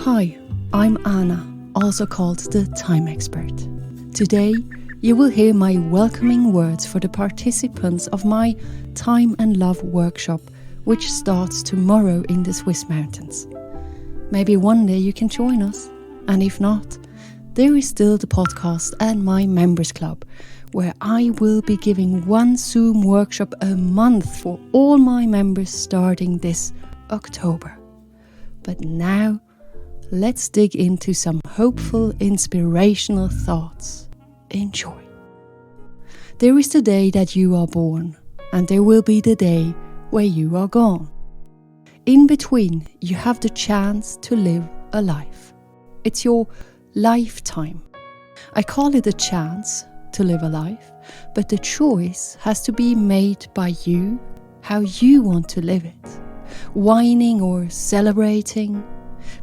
Hi, I'm Anna, also called the Time Expert. Today, you will hear my welcoming words for the participants of my Time and Love workshop, which starts tomorrow in the Swiss mountains. Maybe one day you can join us, and if not, there is still the podcast and my members club, where I will be giving one Zoom workshop a month for all my members starting this October. But now, let's dig into some hopeful, inspirational thoughts. Enjoy. There is the day that you are born, and there will be the day where you are gone. In between, you have the chance to live a life. It's your lifetime. I call it a chance to live a life, but the choice has to be made by you, how you want to live it. Whining or celebrating,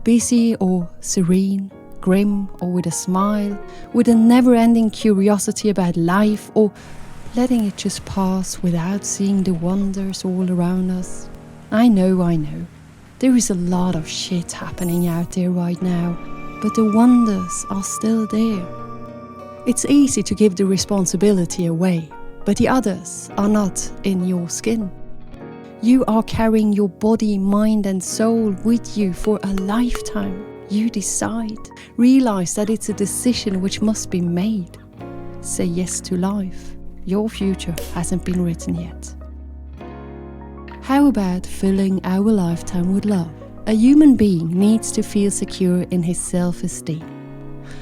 busy or serene, grim or with a smile, with a never-ending curiosity about life, or letting it just pass without seeing the wonders all around us. I know. There is a lot of shit happening out there right now, but the wonders are still there. It's easy to give the responsibility away, but the others are not in your skin. You are carrying your body, mind and soul with you for a lifetime. You decide. Realize that it's a decision which must be made. Say yes to life. Your future hasn't been written yet. How about filling our lifetime with love? A human being needs to feel secure in his self-esteem.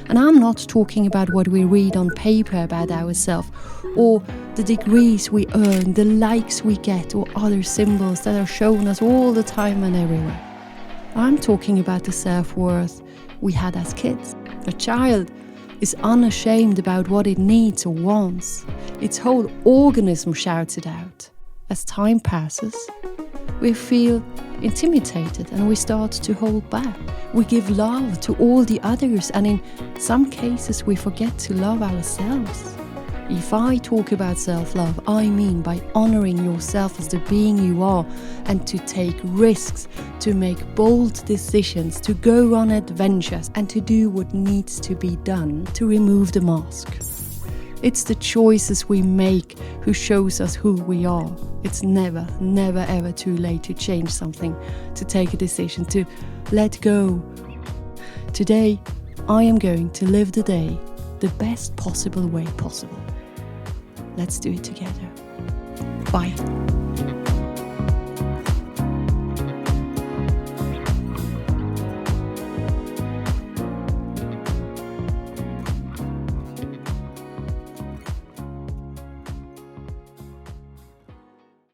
And I'm not talking about what we read on paper about ourselves, or the degrees we earn, the likes we get, or other symbols that are shown us all the time and everywhere. I'm talking about the self-worth we had as kids. A child is unashamed about what it needs or wants. Its whole organism shouts it out. As time passes, we feel intimidated and we start to hold back. We give love to all the others, and in some cases we forget to love ourselves. If I talk about self-love, I mean by honoring yourself as the being you are, and to take risks, to make bold decisions, to go on adventures, and to do what needs to be done to remove the mask. It's the choices we make who shows us who we are. It's never ever too late to change something, to take a decision, to let go. Today, I am going to live the day the best possible way possible. Let's do it together. Bye.